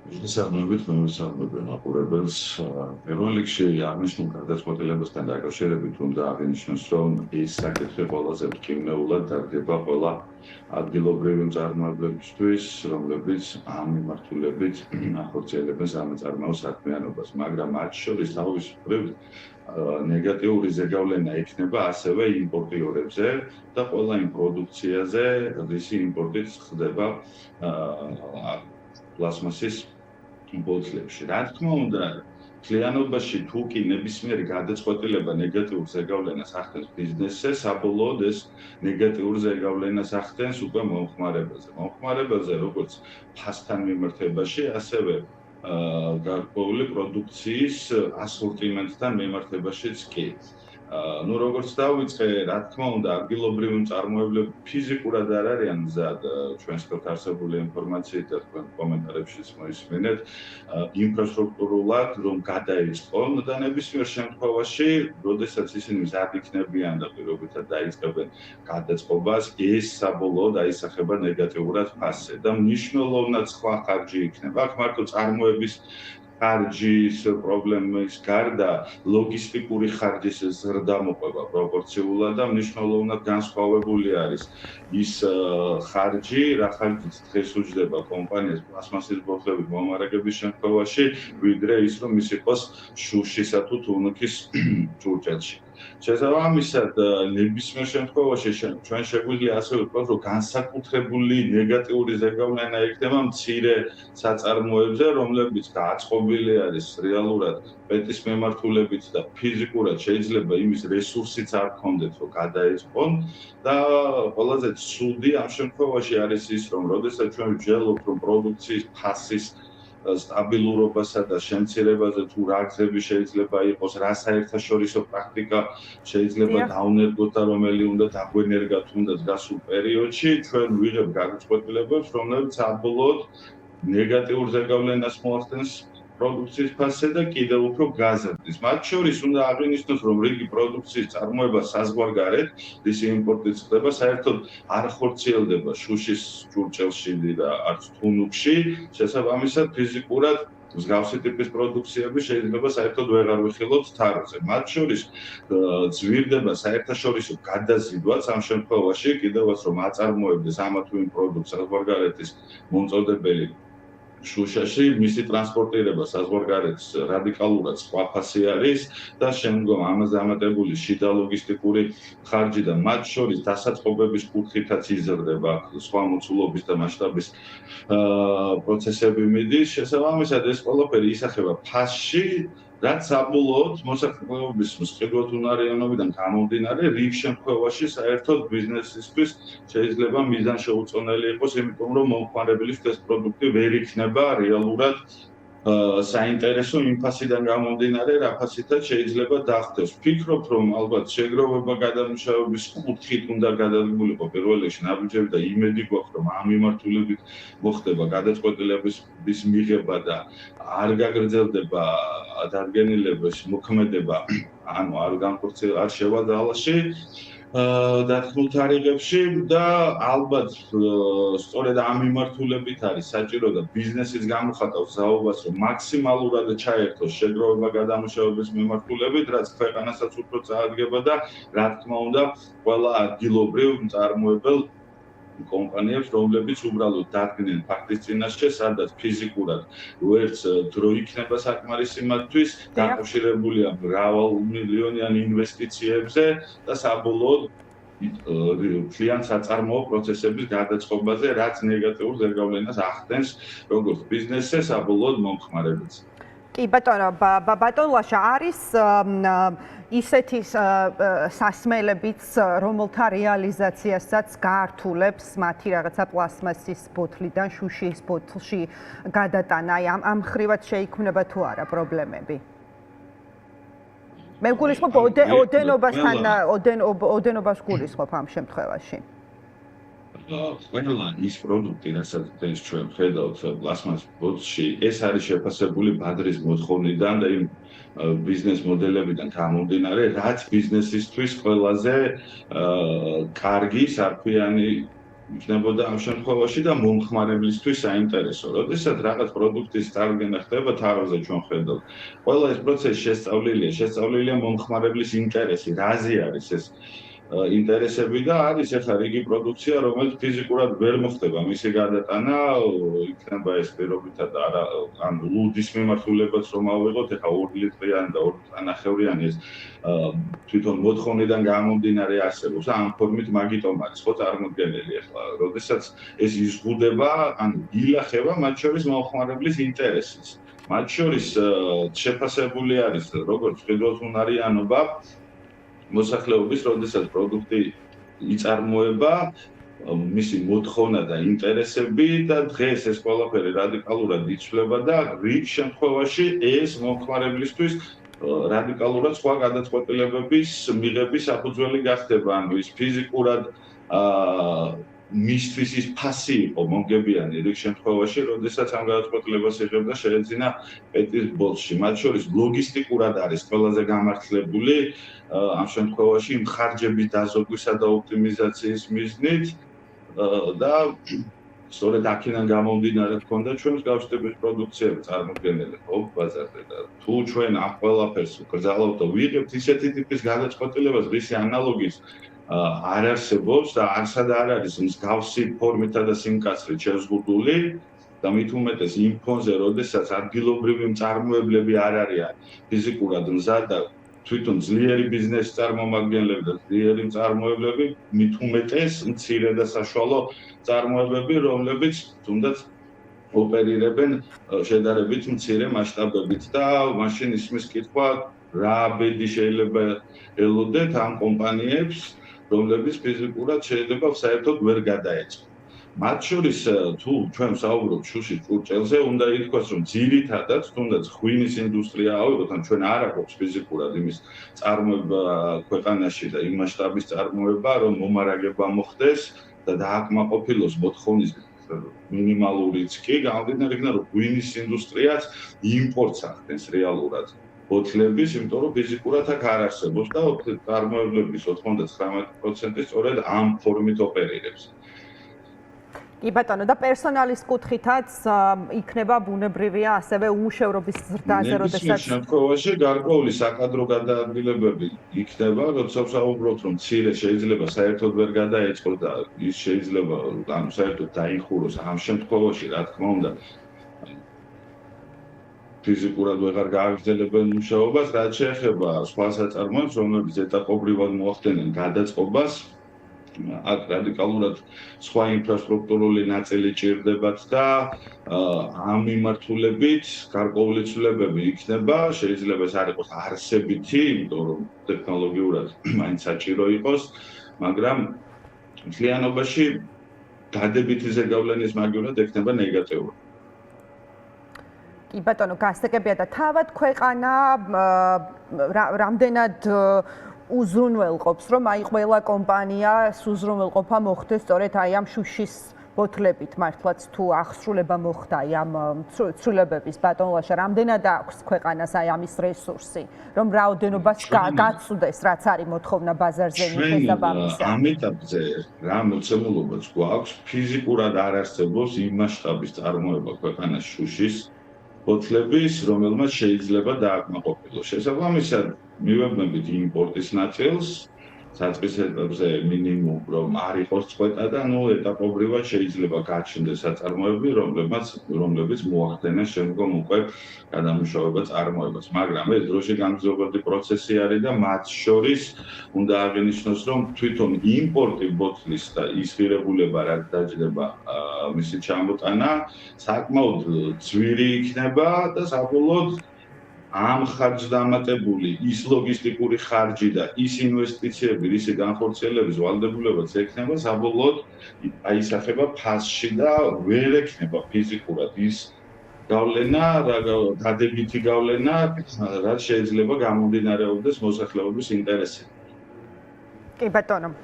მისამებით მომისამები მაყურებელს პირველ რიგში აღნიშნულ გადაწყვეტილებასთან დაკავშირებით უნდა აღინიშნოს, რომ ეს საკითხი ყველაზე მტკივნეულად დადგება ყველა ადგილობრივი მწარმოებლებისთვის, რომლებიც ამ მიმართულებით ახორციელებენ სამწარმოო საქმიანობას, მაგრამ მათ შორის თავისუფლებით ნეგატიური ზეგავლენა იქნება ასევე იმპორტიორებზე და ყველა იმ პროდუქციაზე, რისი იმპორტიც ხდება პლასმასის ბოთლებში. რა თქმა უნდა, მთლიანობაში თუ კი ნებისმიერი გადაწყვეტილება ნეგატიურ ზეგავლენას ახდენს ბიზნესზე, საბოლოოდ ეს ნეგატიურ ზეგავლენას ახდენს უკვე მომხმარებელზე. მომხმარებელზე როგორც ფასთან მიმართებაში, ასევე გარკვეული პროდუქციის ასორტიმენტთან მიმართებაშიც კი. Ну, როგორც დავიწყე, რა თქმა უნდა, ადგილობრივი მწარმოებლები ფიზიკურად არ არიან მზად ჩვენს ხელთ არსებული ინფორმაციით და თქვენ კომენტარებშიც მოისმინეთ, ინფრასტრუქტურულად რომ გადაიწყონ და ნებისმიერ შემთხვევაში, როდესაც ისინი მზად იქნებიან და პირობითად დაიწყებენ გადაწყობას, ეს საბოლოოდ აისახება ნეგატიურად ფასზე და მნიშვნელოვნად სხვა ხარჯი იქნება. აქ მარტო წარმოების ხარჯის პრობლემის გარდა ლოგისტიკური ხარჯის ზრდა მოყვება პროპორციულად და მნიშვნელოვნად განსხვავებული არის ის ხარჯი, რა ხარჯით დღეს უჯდება კომპანიას პლასმასის ბოთლების მომარაგების შემთხვევაში, ვიდრე ის რომ ის იყოს შუშისა თუ თუნუქის ჭურჭელში. შესაბამისად, ნებისმიერ შემთხვევაში ჩვენ შეგვიძლია ასე ვთქვათ, რომ განსაკუთრებული ნეგატიური ზეგავლენა იქნება მცირე საწარმოებზე, რომლებიც გააწყობილი არის რეალურად პეტის მიმართულებით და ფიზიკურად შეიძლება იმის რესურსიც არ ჰქონდეთ, რომ გადაეწყონ და ყველაზე ცუდი ამ შემთხვევაში არის ის, რომ როდესაც ჩვენ ვჯელობთ, რომ პროდუქციის ფასის სტაბილურობასა და შემცირებაზე თუ რა გზები შეიძლება იყოს, რა საერთაშორისო პრაქტიკა შეიძლება დავნერგოთ და რომელი უნდა დაგვენერგათ თუნდაც გასულ პერიოდში, ჩვენ ვიღებთ გადაწყვეტილებებს, რომლებიც საბოლოოდ ნეგატიურ ზეგავლენას მოახდენს პროდუქციის ფასზე და კიდევ უფრო გაზრდის. მათ შორის უნდა აღინიშნოს, რომ რიგი პროდუქციის წარმოება საზღვარგარეთ, რისი იმპორტიც ხდება, საერთოდ არ ხორციელდება შუშის ჭურჭელში და არც თუნუქში, შესაბამისად ფიზიკურად მსგავსი ტიპის პროდუქციები შეიძლება საერთოდ ვეღარ ვიხილოთ თაროზე. მათ შორის ძვირდება საერთაშორისო გადაზიდვაც ამ შემთხვევაში, კიდევაც რომ აწარმოებდეს ამა თუ იმ პროდუქტს საზღვარგარეთის მომწოდებელი შუშაში, მისი ტრანსპორტირება საზღვარგარეთს რადიკალურად სხვა ფასი არის და შემდგომ ამაზე ამატებული შიდა ლოგისტიკური ხარჯი და მათ შორის დასაწყობების კუთხითაც იზრდება სხვა მოცულობის და მასშტაბის პროცესები მიდის. შესაბამისად, ეს ყველაფერი ისახება ფასში, რაც საბოლოოდ მოსახლეობის მწყობრთუნარიანობიდან გამომდინარე, რიგ შემთხვევაში საერთოდ ბიზნესისთვის შეიძლება მიზანშეუწონელი იყოს, იმიტომ რომ მომხმარებლის ეს პროდუქტი ვერ იქნება რეალურად საინტერესო იმ ფასიდან გამომდინარე, რა ფასითაც შეიძლება დახდეს. ვფიქრობ, რომ ალბათ შეგროვება გადამუშავების კუთხით უნდა გადადგმულიყო პირველ რიგში ნაბიჯები და იმედი გვაქვს, რომ ამ მიმართულებით მოხდება გადაწყვეტილების მიღება და არ გაგრძელდება დადგენილების მოქმედება, ანუ არ შევა ძალაში დათმულ თარიღებში და ალბათ სწორედ ამ მიმართულებით არის საჭირო და ბიზნესიც გამოხატავს ზაობას, რომ მაქსიმალურად ჩაერთოს შეგროვება გადამუშავების მიმართულებით, რაც ქვეყანასაც უფრო წაადგება და რა თქმა უნდა, ყველა ადგილობრივ მწარმოებელ კომპანიებს, რომლებიც უბრალოდ დადგნენ ფაქტის წინაშე, სადაც ფიზიკურად ვერც დრო იქნება საკმარისი მათთვის, დაკავშირებულია მრავალმილიონიან ინვესტიციებზე და საბოლოოდ მთლიან საწარმოო პროცესების გადაწყობაზე, რაც ნეგატიურ ზეგავლენას ახდენს როგორც ბიზნესზე, საბოლოოდ მომხმარებელს. კი ბატონო, ბატონ ლაშა, არის ისეთი სასმელებიც, რომელთა რეალიზაციასაც გაართულებს მათი რაღაცა პლასმასის ბოთლიდან შუშის ბოთლში გადატანა, აი ამ ხრივად შეიქმნება თუ არა პრობლემები? მე გულისხმობ ოდენობას გულისხმობ ამ შემთხვევაში. ყველა ის პროდუქტი, რასაც ჩვენ ხედავთ პლასმასის ბოთლში, ეს არის შეფასებული ბადრის მოთხოვნიდან და იმ ბიზნეს მოდელებიდან გამომდინარე, რაც ბიზნესისთვის ყველაზე კარგი სარფიანი იქნებოდა ამ შემთხვევაში და მომხმარებლისთვის საინტერესო. როდესაც რაღაც პროდუქტის წარდგენა ხდება თავზე ჩვენ ხედავთ. ყველა ეს პროცესი შესწავლილია მომხმარებლის ინტერესი, რაზე არის ეს ინტერესები და არის ახლა რიგი პროდუქცია, რომელიც ფიზიკურად ვერ მოხდება მისი გადატანა, იქნება ეს პირობითად არა ან ლუდის მიმართულებაც რომ ავიღოთ, ახლა 2 ლიტრიანი და 2 წანახევრიანი ეს თვითონ მოთხოვნიდან გამომდინარე არსებობს, ამ ფორმით მაგიტომ არის ხო წარმოდგენილი ახლა, როდესაც ეს იზღუდება, ანუ ილახება მათ შორის მომხმარებლის ინტერესიც. მათ შორის შეფასებული არის როგორც მყიდველთუნარიანობა მოსახლეობის, როდესაც პროდუქტი იწარმოება, მისი მოთხოვნა და ინტერესები და დღეს ეს ყველაფერი რადიკალურად იცვლება და რიგ შემთხვევაში ეს მომხმარებლისთვის რადიკალურად სხვა გადაწყვეტილებების მიღების საფუძველი გახდება, ანუ ის ფიზიკურად მისთვის ის ფასი იყო მომგებიანი რიგ შემთხვევაში, როდესაც ამ გადაწყვეტილებას იღებდა შეეძინა პეტის ბოლში. მათ შორის ლოგისტიკურად არის ყველაზე გამართლებული ამ შემთხვევაში მხარჯების დაზოგვისა და ოპტიმიზაციის მიზნით და სწორედ აქედან გამომდინარე ჰქონდა ჩვენს გავშტების პროდუქციები წარმოდგენილი ხო ბაზარზე და თუ ჩვენ ამ ყველაფერს გრძალავთ და ვიღებთ ისეთი ტიპის გადაწყვეტილებას, რისი ანალოგის არ არსებობს და არსად არ არის მსგავსი ფორმითა და სიმკაცრით შეზღუდული და მით უმეტეს იმ ფონზე, როდესაც ადგილობრივი მწარმოებლები არ არიან ფიზიკურად მზად და თვითონ ძლიერი ბიზნესის წარმომადგენლები და ძლიერი მწარმოებლები, მით უმეტეს მცირე და საშუალო მწარმოებები, რომლებიც თუნდაც ოპერირებენ შედარებით მცირე მასშტაბებით და მაშინ ისმის კითხვა, რა ბედი შეიძლება ელოდეთ ამ კომპანიებს, რომლებიც ფიზიკურად შეიძლება საერთოდ ვერ გადაეწყო. მათ შორის თუ ჩვენ ვსაუბრობთ შუშის ჭურჭელზე, უნდა ითქვას, რომ ძირითადად თუნდაც ღვინის ინდუსტრია ავიღოთ, ან ჩვენ არ აქვს ფიზიკურად იმის წარმოება ქვეყანაში და იმ მასშტაბის წარმოება, რომ მომარაგება მოხდეს და დააკმაყოფილოს მოთხოვნის მინიმალურიც კი, გამომდინარე იქიდან, რომ ღვინის ინდუსტრიაც იმპორტს ახდენს რეალურად. ოტლების, იმიტომ რომ ფიზიკურად აქ არ არსებობს და წარმოებლების 99% სწორედ ამ ფორმით ოპერირებს. კი ბატონო, და პერსონალის კუთხითაც იქნება ბუნებრივია ასევე უმუშევრობის ზრდაზე, როდესაც შემთხვევაში გარკვეული საკადრო გადაადგილებები იქნება, როცა ვსაუბრობთ, რომ მცირე შეიძლება საერთოდ ვერ გადაეწყოს და ის შეიძლება ანუ საერთოდ დაიხუროს ამ შემთხვევაში, რა თქმა უნდა, ფიზიკურად ვეღარ გააგრძელებენ მუშაობას, რაც შეეხება სხვა საწარმოებს, რომლებიც ეტაპობრივად მოახდენენ გადაწყობას, აქ რადიკალურად სხვა ინფრასტრუქტურული ნაწილი ჭირდებათ და ამ მიმართულებით გარკვეული ცვლილებები იქნება, შეიძლება ეს არ იყოს არსებითი, იმიტომ რომ ტექნოლოგიურად მაინც საჭირო იყოს, მაგრამ მთლიანობაში დადებითი ზეგავლენის მაგივრად ექნება ნეგატიური. კი ბატონო, გასაგებია და თავად ქვეყანა რამდენად უზრუნველყოფს, რომ აი ყველა კომპანიას უზრუნველყოფა მოხდეს სწორედ აი ამ შუშის ბოთლებით, მართლაც თუ აღსრულება მოხდა აი ამ ცვლილებების ბატონლაშა, რამდენად აქვს ქვეყანას აი ამის რესურსი, რომ რაოდენობას გაწუდეს, რაც არის მოთხოვნა ბაზარზე შესაბამისად. ამ ეტაპზე რა მოცემულობაც გვაქვს, ფიზიკურად არ არსებობს იმ მასშტაბის წარმოება ქვეყანას შუშის ბოთლების, რომელმაც შეიძლება დააკმაყოფილოს. შესაბამისად, მივაბნებით იმპორტის ნაწილს, საწყის ეტაპზე მინიმუმ რომ არ იყოს წყვეტა და ეტაპობრივად შეიძლება გაჩნდეს საწარმოები, რომლებიც მოახდენენ შემდგომ უკვე გადამუშავება წარმოებას. მაგრამ ეს დროში განმგზავრებადი პროცესი არის და მათ შორის უნდა აღინიშნოს, რომ თვითონ იმპორტი ბოთლის და ის ღირებულება, რაც დაჯდება მისი ჩამოტანა, საკმაოდ ძვირი იქნება და საბოლოოდ ამ ხარჯს დამატებული ის ლოგისტიკური ხარჯი და ის ინვესტიციები, რისი განხორციელების ვალდებულებაც ექნება, საბოლოოდ აისახება ფასში და ვერ ექნება ფიზიკურად ის გავლენა, დადებითი გავლენა, რაც შეიძლება გამომდინარეობდეს მოსახლეობის ინტერესებით. კი ბატონო.